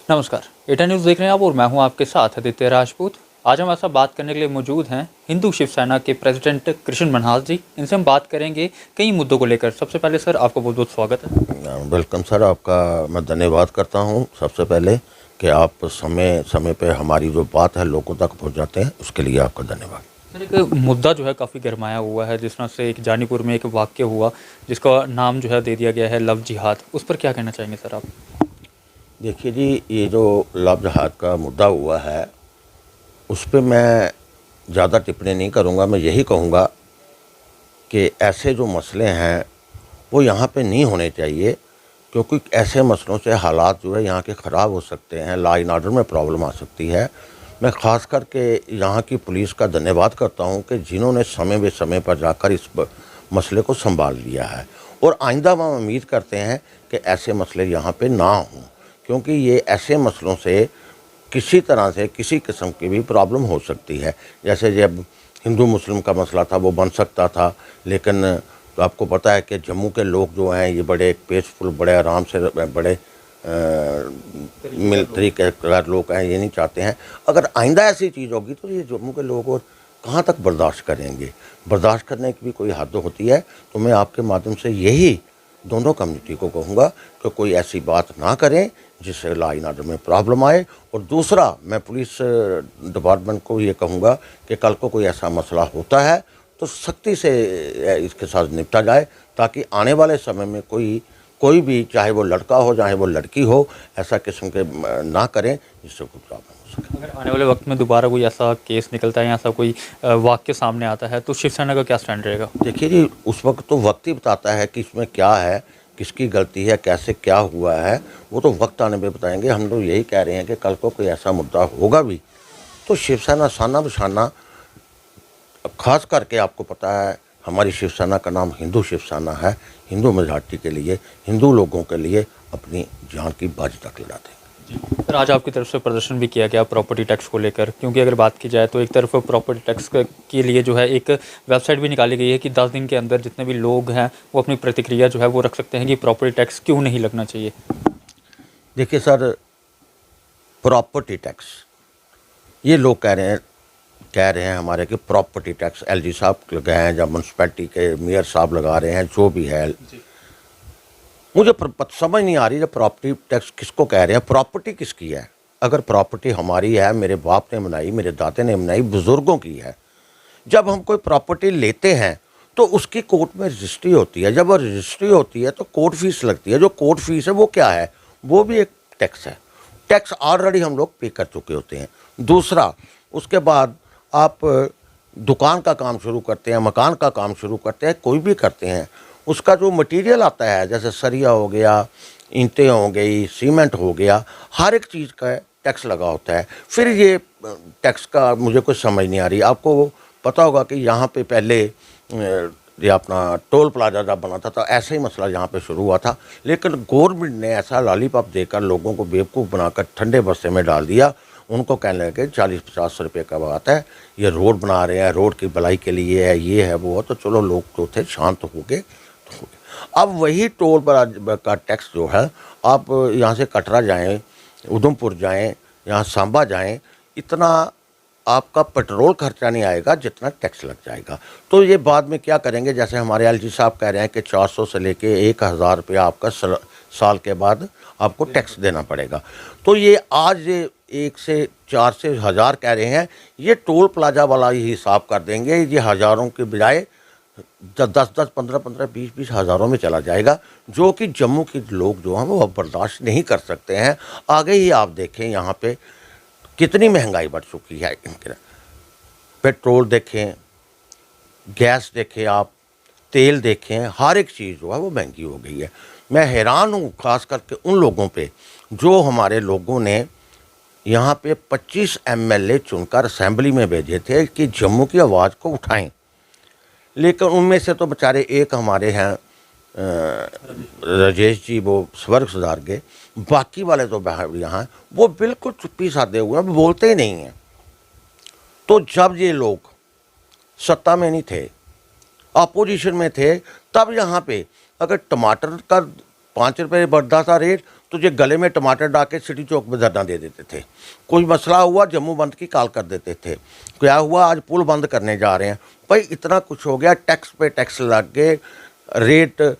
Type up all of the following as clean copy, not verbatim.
नमस्कार, एटा न्यूज़ देख रहे हैं आप और मैं हूं आपके साथ आदित्य राजपूत। आज हम ऐसा बात करने के लिए मौजूद हैं हिंदू शिवसेना के प्रेसिडेंट कृष्ण मनहास जी। इनसे हम बात करेंगे कई मुद्दों को लेकर। सबसे पहले सर आपका बहुत बहुत स्वागत है। वेलकम सर, आपका मैं धन्यवाद करता हूं सबसे पहले कि आप समय समय पे हमारी जो बात है लोगों तक पहुंचाते हैं, उसके लिए आपका धन्यवाद। सर एक मुद्दा जो है काफ़ी गरमाया हुआ है, जिस तरह से एक जानीपुर में एक वाक्य हुआ जिसका नाम जो है दे दिया गया है लव जिहाद। उस पर क्या कहना चाहेंगे सर आप? देखिए जी, ये जो लव जिहाद का मुद्दा हुआ है उस पर मैं ज़्यादा टिप्पणी नहीं करूँगा। मैं यही कहूँगा कि ऐसे जो मसले हैं वो यहाँ पे नहीं होने चाहिए, क्योंकि ऐसे मसलों से हालात जो है यहाँ के ख़राब हो सकते हैं, लॉ एंड ऑर्डर में प्रॉब्लम आ सकती है। मैं ख़ास करके यहाँ की पुलिस का धन्यवाद करता हूँ कि जिन्होंने समय बे समय पर जाकर इस मसले को संभाल लिया है, और आइंदा हम उम्मीद करते हैं कि ऐसे मसले यहाँ पे ना हों, क्योंकि ये ऐसे मसलों से किसी तरह से किसी किस्म की भी प्रॉब्लम हो सकती है। जैसे जब हिंदू मुस्लिम का मसला था वो बन सकता था, लेकिन तो आपको पता है कि जम्मू के लोग जो हैं ये बड़े पीसफुल, बड़े आराम से, बड़े मिल तरीके लोग हैं, ये नहीं चाहते हैं। अगर आइंदा ऐसी चीज़ होगी तो ये जम्मू के लोग और कहाँ तक बर्दाश्त करेंगे। बर्दाश्त करने की भी कोई हद होती है। तो मैं आपके माध्यम से यही दोनों कम्युनिटी को कहूँगा कि कोई ऐसी बात ना करें जिससे लॉ एंड ऑर्डर में प्रॉब्लम आए। और दूसरा, मैं पुलिस डिपार्टमेंट को ये कहूँगा कि कल को कोई ऐसा मसला होता है तो सख्ती से इसके साथ निपटा जाए, ताकि आने वाले समय में कोई भी, चाहे वो लड़का हो चाहे वो लड़की हो, ऐसा किस्म के ना करें जिससे कोई प्रॉब्लम हो सके। अगर आने वाले वक्त में दोबारा कोई ऐसा केस निकलता है या ऐसा कोई वाक्य सामने आता है तो शिवसेना का क्या स्टैंड रहेगा? देखिए जी, उस वक्त तो वक्त ही बताता है कि इसमें क्या है, किसकी गलती है, कैसे क्या हुआ है, वो तो वक्त आने पे बताएंगे। हम लोग यही कह रहे हैं कि कल को कोई ऐसा मुद्दा होगा भी तो शिवसेना साना बशाना, खास करके आपको पता है हमारी शिवसेना का नाम हिंदू शिवसेना है, हिंदू मेजॉरिटी के लिए, हिंदू लोगों के लिए अपनी जान की बाजी तक लड़ा देंगे। सर आज आपकी तरफ से प्रदर्शन भी किया गया प्रॉपर्टी टैक्स को लेकर, क्योंकि अगर बात की जाए तो एक तरफ प्रॉपर्टी टैक्स के लिए जो है एक वेबसाइट भी निकाली गई है कि 10 दिन के अंदर जितने भी लोग हैं वो अपनी प्रतिक्रिया जो है वो रख सकते हैं कि प्रॉपर्टी टैक्स क्यों नहीं लगना चाहिए। देखिए सर, प्रॉपर्टी टैक्स, ये लोग कह रहे हैं हमारे कि प्रॉपर्टी टैक्स एलजी साहब लगाए हैं, जब म्यूनसिपैलिटी के मेयर साहब लगा रहे हैं, जो भी है। मुझे समझ नहीं आ रही जब प्रॉपर्टी टैक्स किसको कह रहे हैं, प्रॉपर्टी किसकी है। अगर प्रॉपर्टी हमारी है, मेरे बाप ने बनाई, मेरे दादे ने बनाई, बुज़ुर्गों की है, जब हम कोई प्रॉपर्टी लेते हैं तो उसकी कोर्ट में रजिस्ट्री होती है। जब वो रजिस्ट्री होती है तो कोर्ट फीस लगती है। जो कोर्ट फीस है वो क्या है, वो भी एक टैक्स है। टैक्स ऑलरेडी हम लोग पे कर चुके होते हैं। दूसरा, उसके बाद आप दुकान का काम शुरू करते हैं, मकान का काम शुरू करते हैं, कोई भी करते हैं, उसका जो मटेरियल आता है, जैसे सरिया हो गया, ईंटें हो गई, सीमेंट हो गया, हर एक चीज़ का टैक्स लगा होता है। फिर ये टैक्स का मुझे कुछ समझ नहीं आ रही। आपको पता होगा कि यहाँ पे पहले ये अपना टोल प्लाजा जब बना था तो ऐसा ही मसला यहाँ पे शुरू हुआ था, लेकिन गवर्नमेंट ने ऐसा लॉलीपॉप देकर लोगों को बेवकूफ़ बनाकर ठंडे बस्ते में डाल दिया। उनको कहने लगे 40-50 रुपये का बात है, ये रोड बना रहे हैं, रोड की भलाई के लिए है, ये है वो है। तो चलो लोग तो थे शांत हो गए। अब वही टोल पर का टैक्स जो है, आप यहाँ से कटरा जाएं, उधमपुर जाएं, यहाँ सांबा जाएं, इतना आपका पेट्रोल खर्चा नहीं आएगा जितना टैक्स लग जाएगा। तो ये बाद में क्या करेंगे, जैसे हमारे एलजी साहब कह रहे हैं कि 400 से लेके 1000 रुपया आपका साल के बाद आपको टैक्स देना पड़ेगा। तो ये आज 1 से 4 से 1000 कह रहे हैं, ये टोल प्लाजा वाला ही हिसाब कर देंगे। ये हज़ारों के बजाय 10-10, 15-15, 20-20 हज़ारों में चला जाएगा, जो कि जम्मू के लोग जो हैं वो अब बर्दाश्त नहीं कर सकते हैं। आगे ही आप देखें यहाँ पे कितनी महंगाई बढ़ चुकी है। इनके पेट्रोल देखें, गैस देखें, आप तेल देखें, हर एक चीज़ जो है वो महंगी हो गई है। मैं हैरान हूँ खास करके उन लोगों पे जो हमारे लोगों ने यहाँ पे 25 एमएलए चुनकर असेंबली में भेजे थे कि जम्मू की आवाज़ को उठाएं, लेकिन उनमें से तो बेचारे एक हमारे हैं राजेश जी, वो स्वर्ग सुधार गए। बाकी वाले तो यहाँ वो बिल्कुल चुप्पी साधे हुए हैं, वो बोलते ही नहीं हैं। तो जब ये लोग सत्ता में नहीं थे, अपोजिशन में थे, तब यहाँ पे अगर टमाटर का ₹5 बढ़ता था रेट तो ये गले में टमाटर डाल के सिटी चौक में धरना दे देते थे। कोई मसला हुआ जम्मू बंद की कॉल कर देते थे। क्या हुआ आज पुल बंद करने जा रहे हैं। भाई इतना कुछ हो गया, टैक्स पे टैक्स लग गए, रेट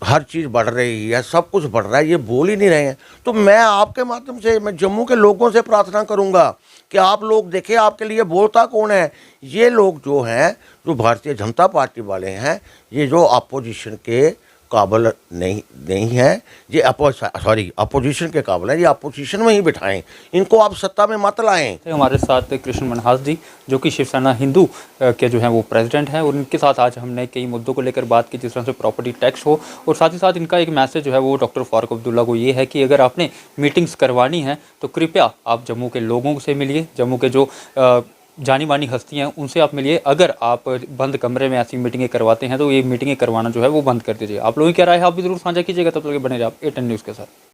हर चीज़ बढ़ रही है, सब कुछ बढ़ रहा है, ये बोल ही नहीं रहे हैं। तो मैं आपके माध्यम से मैं जम्मू के लोगों से प्रार्थना करूंगा कि आप लोग देखें आपके लिए बोलता कौन है। ये लोग जो हैं, जो भारतीय जनता पार्टी वाले हैं, ये जो अपोजिशन के काबिल नहीं है, ये अपोजिशन के काबिल है, ये अपोजिशन में ही बिठाएं, इनको आप सत्ता में मत लाएं। हमारे साथ कृष्ण मनहास जी, जो कि शिवसेना हिंदू के जो हैं वो प्रेसिडेंट हैं, और उनके साथ आज हमने कई मुद्दों को लेकर बात की, जिस तरह से प्रॉपर्टी टैक्स हो, और साथ ही साथ इनका एक मैसेज जो है वो डॉक्टर फारूक अब्दुल्ला को ये है कि अगर आपने मीटिंग्स करवानी है तो कृपया आप जम्मू के लोगों से मिलिए, जम्मू के जो जानी मानी हस्तियाँ हैं उनसे आप मिलिए। अगर आप बंद कमरे में ऐसी मीटिंगें करवाते हैं तो ये मीटिंगें करवाना जो है वो बंद कर दीजिए। आप लोगों की क्या राय है, आप भी ज़रूर साझा कीजिएगा। तब तक बने रहिए आप A10 न्यूज़ के साथ।